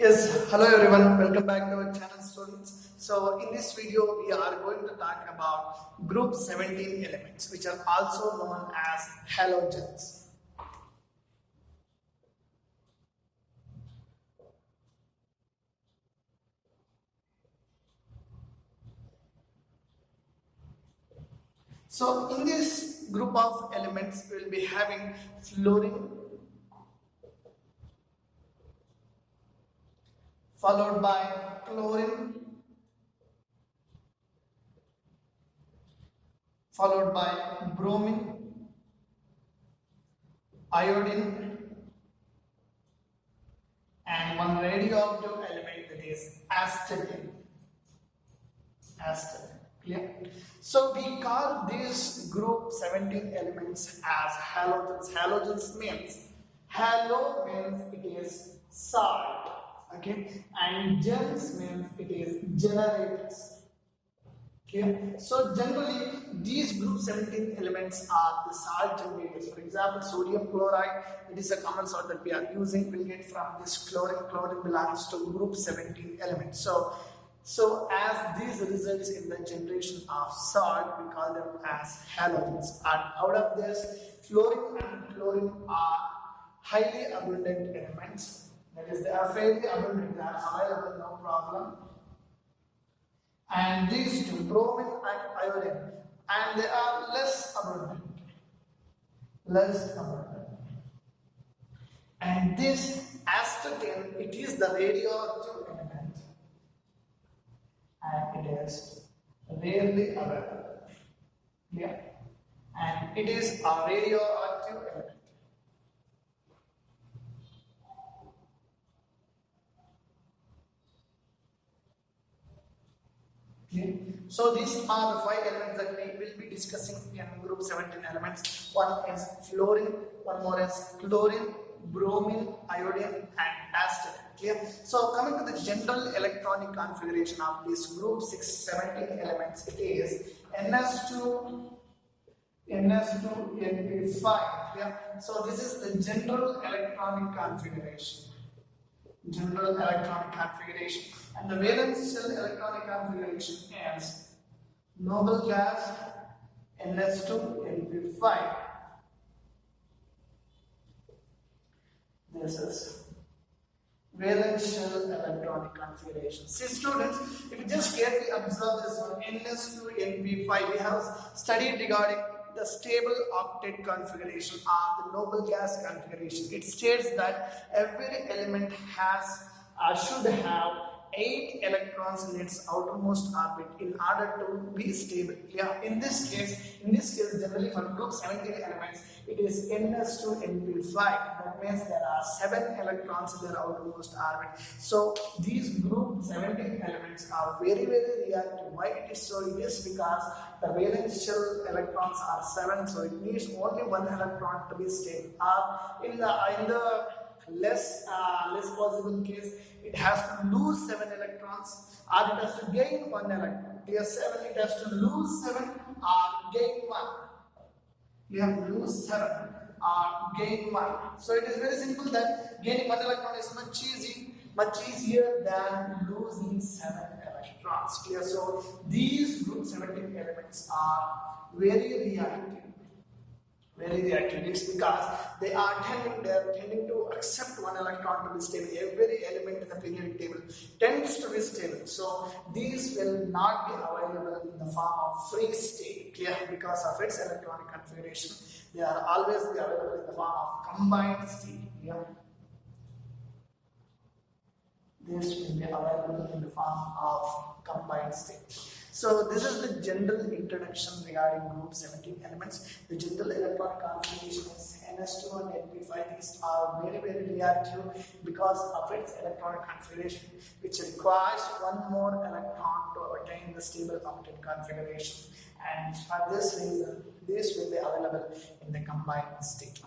Yes, hello everyone, welcome back to our channel students. So in this video we are going to talk about group 17 elements which are also known as halogens. So in this group of elements we will be having fluorine followed by chlorine followed by bromine, iodine, and one radioactive element that is acetylene. Clear? So we call these group 17 elements as halogens. Halogens means halo means it is salt, okay, and gens means it is generators. Okay. So generally these group 17 elements are the salt generators. For example, sodium chloride, it is a common salt that we are using, will get from this chlorine. Chlorine belongs to group 17 elements. So as these results in the generation of salt, we call them as halogens. And out of this, fluorine and chlorine are highly abundant elements. That is, they are fairly abundant, they are available, no problem. And these two, bromine and iodine, and they are less abundant. And this acetylene, it is the radioactive element, and it is rarely available. Yeah, and it is a radioactive element. Okay. So these are the 5 elements that we will be discussing in group 17 elements. One is fluorine, one more is chlorine, bromine, iodine, and acetylene. Clear? So coming to the general electronic configuration of this group 17 elements, it is NS2, NP5. Yeah? So this is the general electronic configuration. And the valence shell electronic configuration is noble gas NS2 NP5. This is valence shell electronic configuration. See students, if you just carefully observe this one, NS2 NP5, we have studied regarding the stable octet configuration or the noble gas configuration. It states that every element has should have 8 electrons in its outermost orbit in order to be stable. Yeah, in this case, generally for group 17 elements, it is NS2 NP5. That means there are 7 electrons in their outermost orbit. So these group 17 elements are very, very reactive. Why it is so? It is because the valence shell electrons are 7, so it needs only 1 electron to be stable. In the less possible case, it has to lose 7 electrons, or it has to gain 1 electron. Clear? 7, it has to lose 7 or gain 1. You have to lose 7 or gain 1. So it is very simple that gaining 1 electron is much easier than losing 7 electrons. Clear? So these group 17 elements are very reactive. It's because they are tending to accept 1 electron to be stable. Every element in the periodic table tends to be stable. So these will not be available in the form of free state. Clear? Because of its electronic configuration, they are always be available in the form of combined state. Yeah. This will be available in the form of combined state. So this is the general introduction regarding group 17 elements. The general electronic configuration is NS2 and NP5. These are very, very reactive because of its electronic configuration, which requires 1 more electron to attain the stable octet configuration. And for this reason, this will be available in the combined state.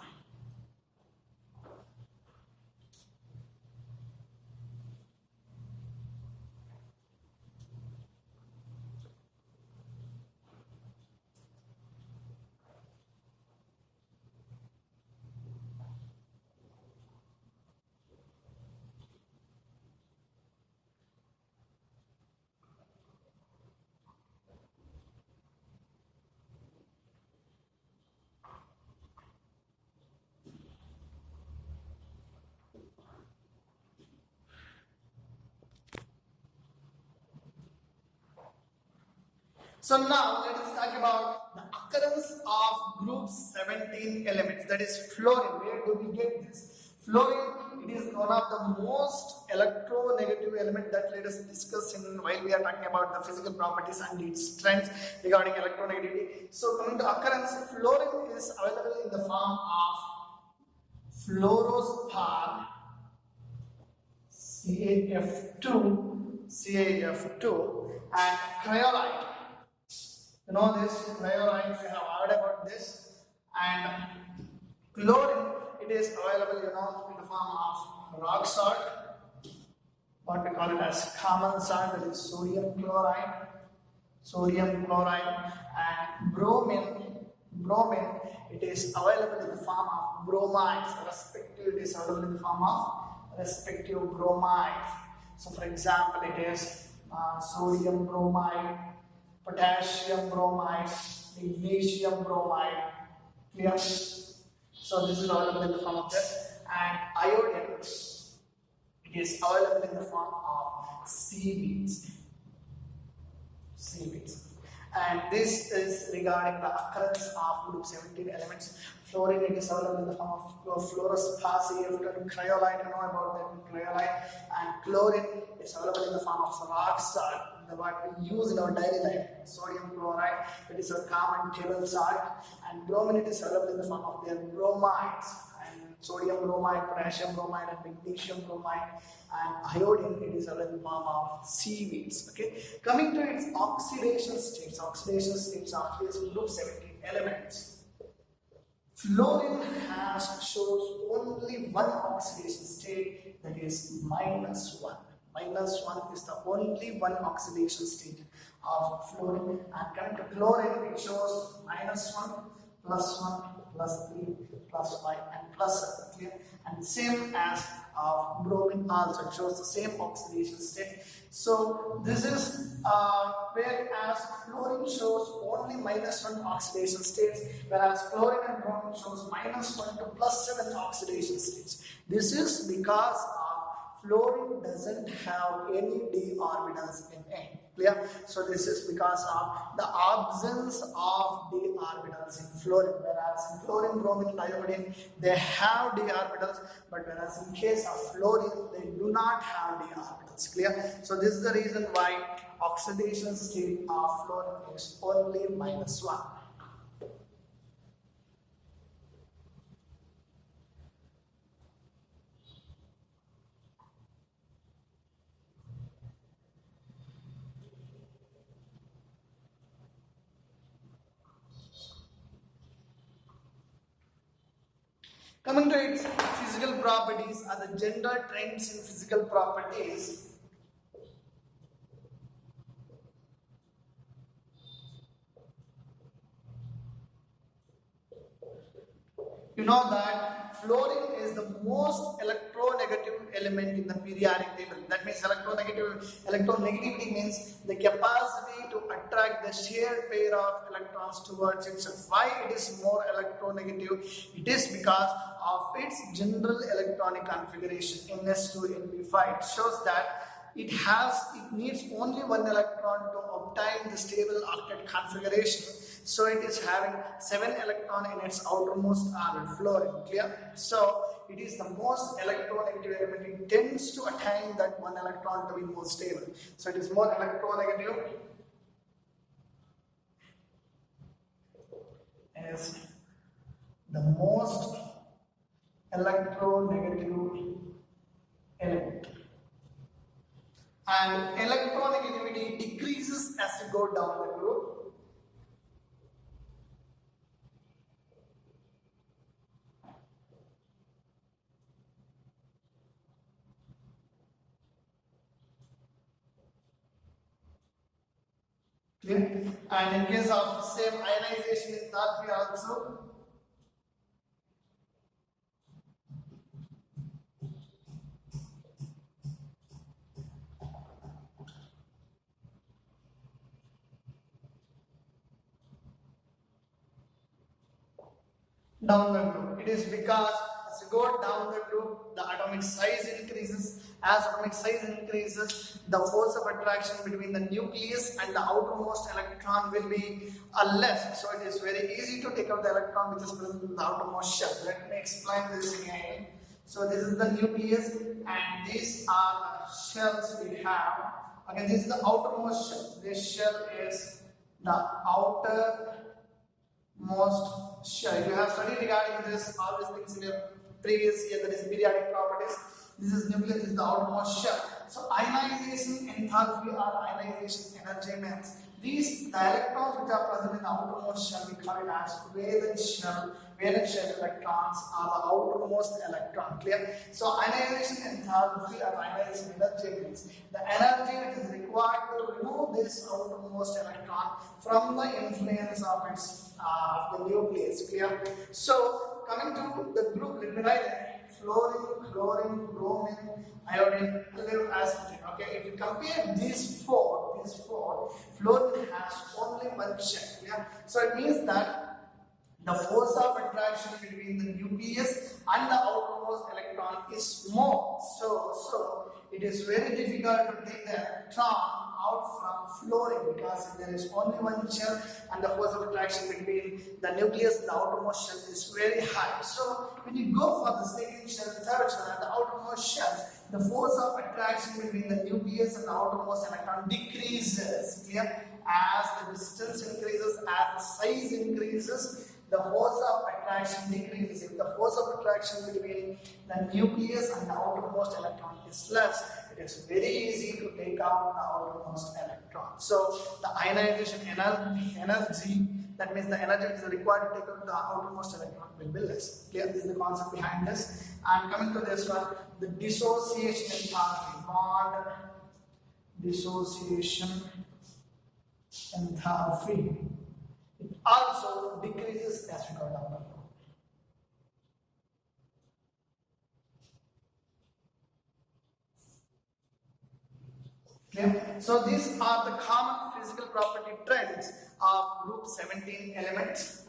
So now let us talk about the occurrence of group 17 elements, that is fluorine. Where do we get this? Fluorine, it is one of the most electronegative element that let us discuss in while we are talking about the physical properties and its strengths regarding electronegativity. So coming to occurrence, fluorine is available in the form of fluorospar, CaF2, and cryolite. You know this, cryolite, we have heard about this. And chlorine, it is available, in the form of rock salt, what we call it as common salt, that is sodium chloride, and bromine, it is available in the form of bromides, it is available in the form of respective bromides. So for example, it is sodium bromide, potassium bromide, magnesium bromide, clear? So this is available in the form of this. And iodine, it is available in the form of seaweeds. And this is regarding the occurrence of group 17 elements. Fluorine, it is available in the form of fluorospar, CaF2, cryolite, you know about that, cryolite. And chlorine is available in the form of rock salt, what we use in our daily life. Sodium chloride, it is a common table salt. And bromine, it is available in the form of their bromides. And sodium bromide, potassium bromide, and magnesium bromide. And iodine, it is available in the form of seaweeds. Okay. Coming to its oxidation states of this group 17 elements. Fluorine shows only one oxidation state, that is -1. -1 is the only one oxidation state of fluorine. And coming to chlorine, it shows -1, +1, +3, +5, and +7. Clear? And same as bromine also, it shows the same oxidation state. So this is whereas fluorine shows only -1 oxidation states, whereas chlorine and bromine shows -1 to +7 oxidation states. This is because fluorine doesn't have any d orbitals in it. Clear? So this is because of the absence of d orbitals in fluorine, whereas in chlorine, bromine, iodine, they have d orbitals, but whereas in case of fluorine, they do not have d orbitals. Clear? So this is the reason why oxidation state of fluorine is only -1. Coming to its physical properties, are the general trends in physical properties. You know that fluorine is the most electronegative element in the periodic table. That means electronegativity means the capacity to attract the shared pair of electrons towards itself. Why it is more electronegative? It is because of its general electronic configuration, Ns2 Np5. It shows that it needs only one electron to obtain the stable octet configuration. So it is having 7 electrons in its outermost orbit, fluorine. Clear? So it is the most electronegative element. It tends to attain that one electron to be more stable. So it is more electronegative. Is the most electronegative element. And electronegativity decreases as you go down the group. Clear? And in case of same ionization in that way also. Down the group. It is because as we go down the group, the atomic size increases. As atomic size increases, the force of attraction between the nucleus and the outermost electron will be less. So it is very easy to take out the electron which is present in the outermost shell. Let me explain this again. So this is the nucleus and these are the shells we have. Again, this is the outermost shell. This shell is the outermost shell. You have studied regarding this, all these things in your previous year, that is periodic properties. This is nucleus, this is the outermost shell. So ionization enthalpy or ionization energy means these the electrons which are present in the outermost shell, we call it as valence shell. Valence shell electrons are the outermost electron. Clear? So ionization enthalpy or ionization energy means the energy that is required to remove this outermost electron from the influence of its of the nucleus. Clear? So coming to the group, let me write it. Fluorine, chlorine, bromine, iodine, aluminum, acid. Okay, if you compare these four, fluorine has only one shell. Yeah, so it means that the force of attraction between the nucleus and the outermost electron is more. So it is very difficult to take the electron out from fluorine because there is only one shell and the force of attraction between the nucleus and the outermost shell is very high. So when you go for the second shell, third shell and the outermost shells, the force of attraction between the nucleus and the outermost electron decreases. Clear? As the distance increases, as the size increases, the force of attraction decreases. If the force of attraction between the nucleus and the outermost electron is less, it is very easy to take out the outermost electron. So the ionization energy, that means the energy which is required to take out the outermost electron will be less. Clear? This is the concept behind this. And coming to this one, the dissociation enthalpy, bond dissociation enthalpy, it also decreases as we go down the road. Okay. So these are the common physical property trends of group 17 elements.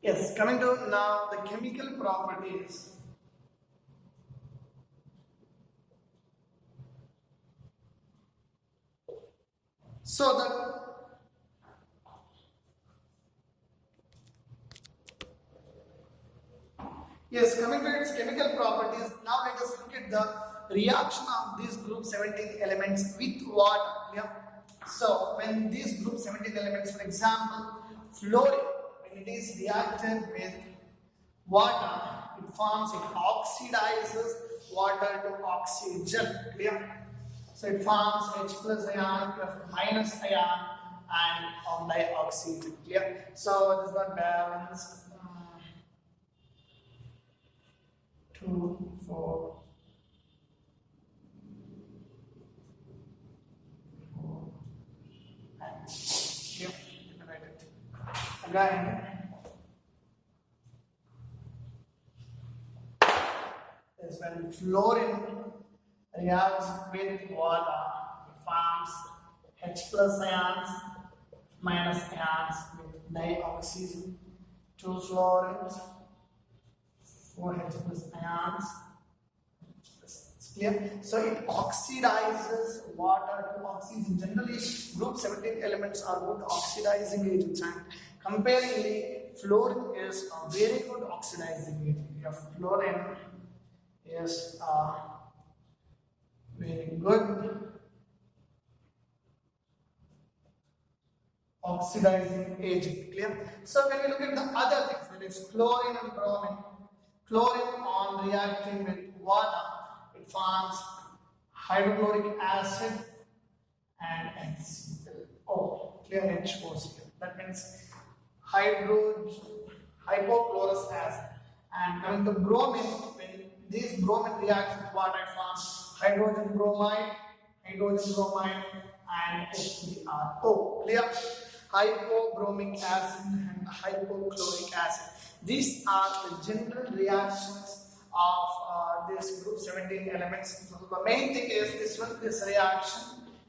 Yes, coming to now the chemical properties. So coming to its chemical properties, now let us look at the reaction of these group 17 elements with water. Yeah? So when these group 17 elements, for example, fluorine, when it is reacted with water, it oxidizes water to oxygen. Clear? So it forms H plus ion, F minus ion, and on dioxide. Clear? So it is not balanced. 2, 4, 4, and here. Write it. Again, is when fluorine reacts with water, it forms H plus ions, minus ions with dioxygen, 2 fluorines, 4 H plus ions. Clear? So it oxidizes water to oxygen. Generally, group 17 elements are good oxidizing agents, and comparingly, fluorine is a very good oxidizing agent. Fluorine is a very good oxidizing agent. Clear? So when we look at the other things, that is chlorine and bromine. Chlorine on reacting with water, it forms hydrochloric acid and HCl. Clear HOCl. That means hypochlorous acid. And coming to bromine, when this bromine reacts with what I found, hydrogen bromide, and HBrO. Clear? Hypobromic acid and hypochloric acid. These are the general reactions of this group 17 elements. So the main thing is this reaction,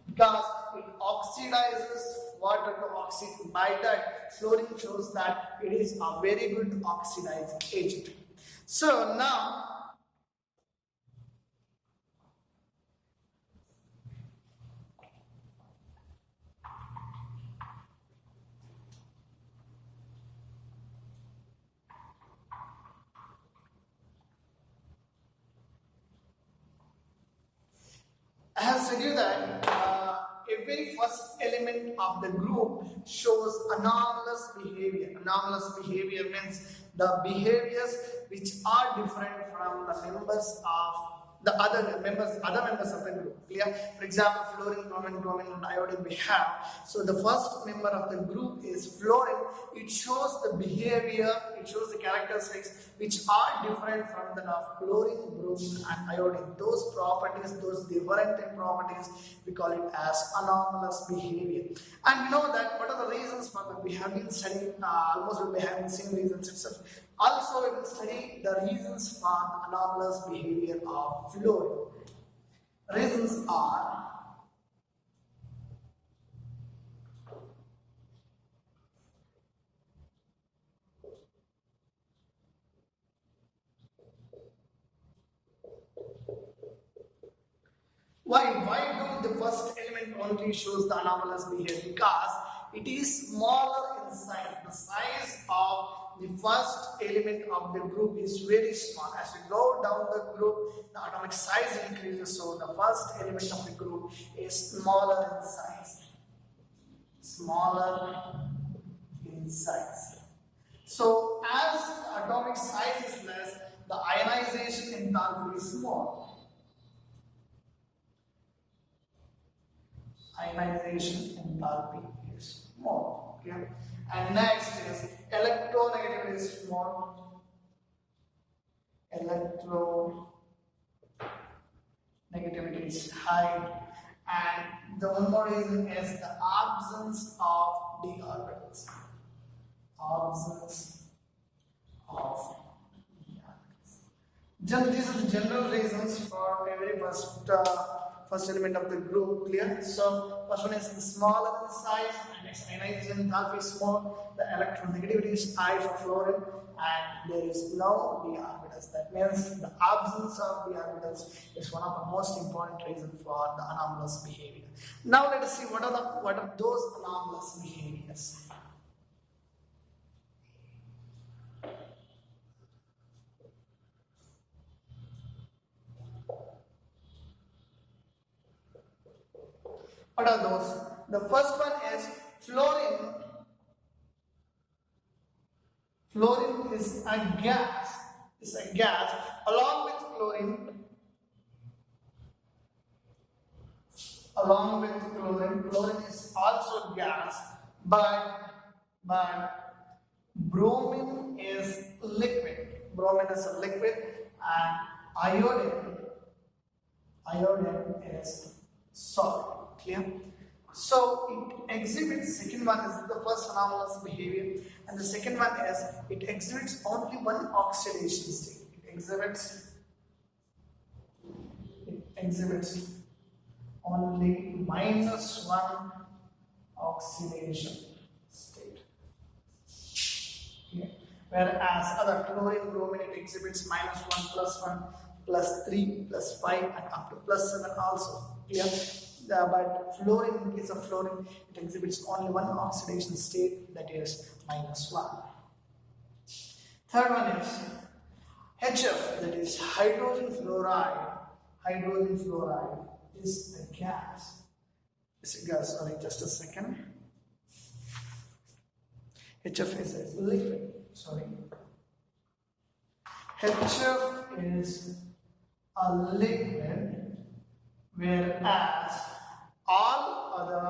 because it oxidizes water to oxygen. By that, fluorine shows that it is a very good oxidizing agent. So now, I have said you that every first element of the group shows anomalous behavior. Anomalous behavior means the behaviors which are different from the members of the other members of the group. Clear? For example, fluorine, bromine, and iodine we have. So the first member of the group is fluorine. It shows the behavior, it shows the characteristics which are different from that of chlorine, bromine, and iodine. Those properties, those different properties, we call it as anomalous behavior. And we know that what are the reasons for that? We have been studying almost we have been seeing reasons itself. Also, we will study the reasons for the anomalous behavior of fluorine. Reasons are why do the first element only shows the anomalous behavior? Because it is smaller in size. The size of the first element of the group is very small. As we go down the group, the atomic size increases. So the first element of the group is smaller in size. Smaller in size. So as the atomic size is less, the ionization enthalpy is small. Ionization enthalpy is small. Okay? And next is electronegativity is small. Electronegativity is high. And the one more reason is the absence of d orbitals. Absence of d orbitals. These are the general reasons for every first element of the group. Clear? So first one is the smaller in size, and next ionization enthalpy is small. The electronegativity is high for fluorine, and there is no d orbitals. That means the absence of d orbitals is one of the most important reasons for the anomalous behavior. Now let us see what are those anomalous behaviors. What are those? The first one is fluorine. Fluorine is a gas. It's a gas. Along with chlorine is also gas. But bromine is liquid. Bromine is a liquid, and iodine is solid. Clear? So it exhibits, second one is the first anomalous behavior, and the second one is it exhibits only one oxidation state. It exhibits only -1 oxidation state. Okay. Whereas other chlorine, bromine, it exhibits -1, +1, +3, +5, and up to +7 also. Clear? But fluorine, in case of fluorine, it exhibits only one oxidation state, that is -1. Third one is HF, that is hydrogen fluoride. Hydrogen fluoride is a gas. It's a gas, sorry, just a second. HF is a liquid, sorry. HF is a liquid, whereas all other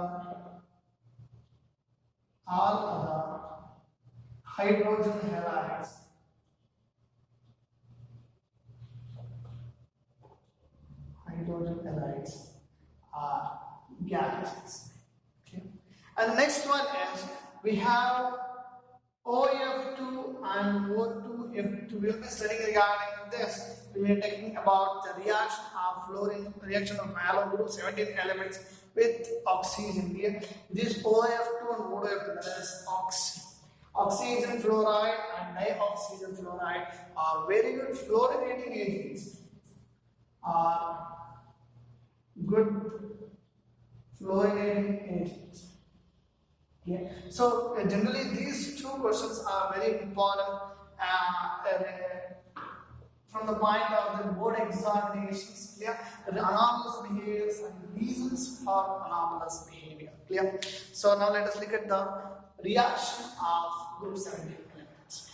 hydrogen halides. Hydrogen halides are gases. Okay. And the next one is we have OF2 and O2F2. We will be studying regarding this. We will be talking about the reaction of fluorine, reaction of halo group 17 elements with oxygen. Here, this OF2 and O2F2, that is oxygen fluoride and dioxygen fluoride are very good fluorinating agents. Are good fluorinating agents. Yeah. So generally these two questions are very important from the point of the board examinations. Clear? The anomalous behaviors and reasons for anomalous behavior. Clear? So now let us look at the reaction of group 17 elements.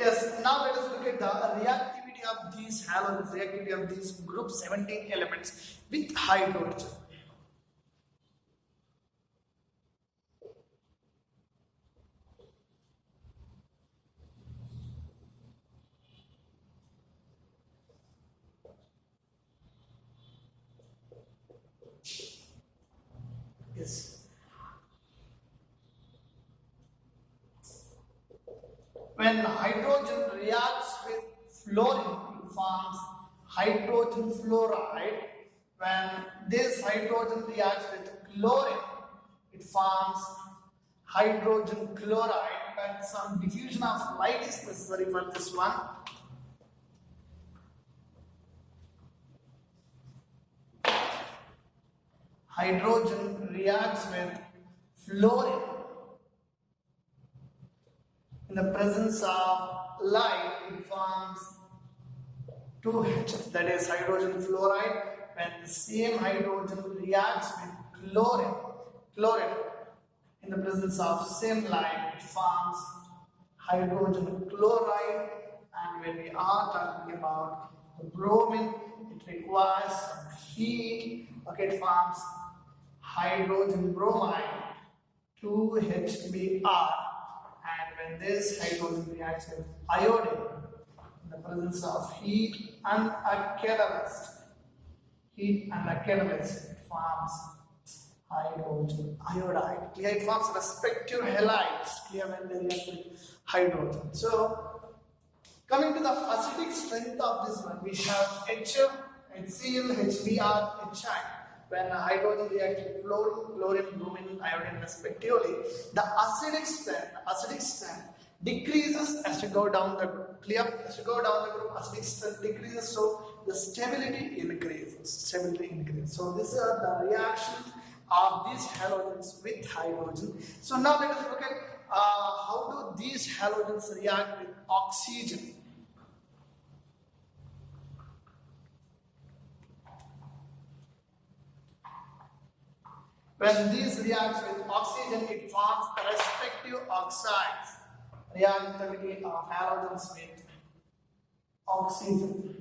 Yes, now let us look at the reactivity of these halogens, reactivity of these group 17 elements with hydrogen. Yes. When hydrogen reacts with fluorine, it forms hydrogen fluoride. When this hydrogen reacts with chlorine, it forms hydrogen chloride. But some diffusion of light is necessary for this one. Hydrogen reacts with fluorine. In the presence of light, it forms 2H, that is hydrogen fluoride. When the same hydrogen reacts with chlorine, in the presence of same light, it forms hydrogen chloride. And when we are talking about the bromine, it requires some heat. Okay, it forms hydrogen bromide, 2HBr. And when this hydrogen reacts with iodine, in the presence of heat and a catalyst, it forms hydrogen iodide. Clear? It forms respective halides. Clear? When they react with hydrogen. So, coming to the acidic strength of this one, we have HF, HCl, HBr, HI. When hydrogen reacts with fluorine, bromine, iodine respectively, the acidic strength decreases as you go down the group. Clear? As you go down the group, acidic strength decreases, so the stability increases. So these are the reactions of these halogens with hydrogen. So now let us look at how do these halogens react with oxygen. When these reacts with oxygen, it forms the respective oxides. Reactivity of halogens with oxygen.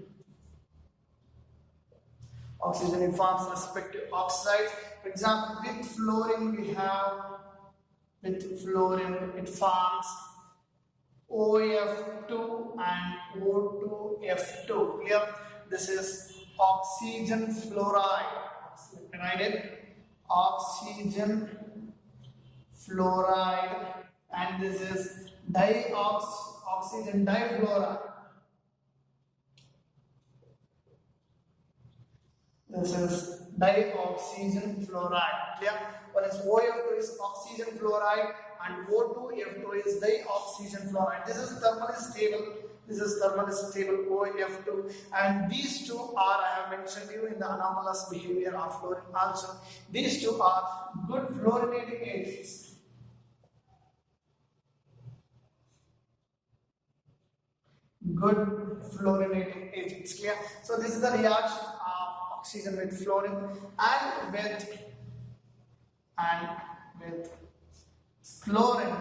It forms respective oxides. For example, with fluorine it forms OF2 and O2F2. Here, this is oxygen fluoride. Right? Oxygen fluoride, and this is oxygen difluoride. This is dioxygen fluoride. Clear? Whereas OF2 is oxygen fluoride and O2F2 is dioxygen fluoride. This is thermally stable. This is thermally stable OF2, and these two are, I have mentioned you in the anomalous behavior of fluorine also. These two are good fluorinating agents. Good fluorinating agents. Clear? So this is the reaction of oxygen with fluorine and with chlorine.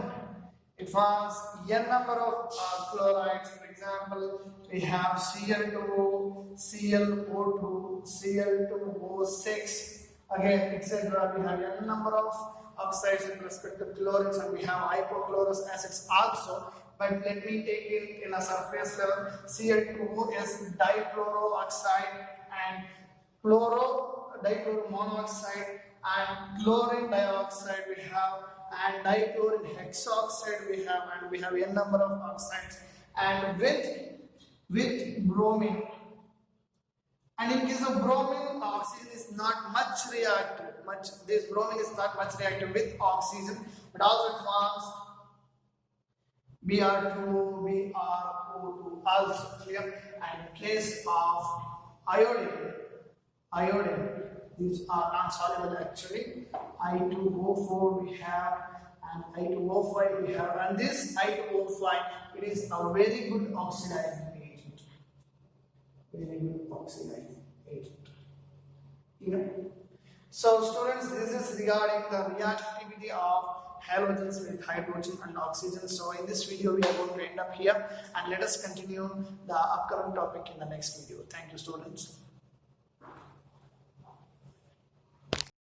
It forms n number of chlorides. For example, we have Cl2, ClO2, Cl2O6, again, etc. We have n number of oxides with respect to chlorines, and we have hypochlorous acids also. But let me take it in a surface level. Cl2 is dichlorooxide and dichloro monoxide, and chlorine dioxide we have, and dichlorine hexoxide we have, and we have n number of oxides. And with bromine, and in case of bromine, oxygen is not much reactive. This bromine is not much reactive with oxygen, but also it forms Br2, BrO2 also. Clear? And in case of iodine, these are non-soluble actually. I2O4 we have, and I2O5 we have, and this I2O5, it is a very good oxidizing agent. Very good oxidizing agent. So students, this is regarding the reactivity of halogens with hydrogen and oxygen. So in this video we are going to end up here, and let us continue the upcoming topic in the next video. Thank you students.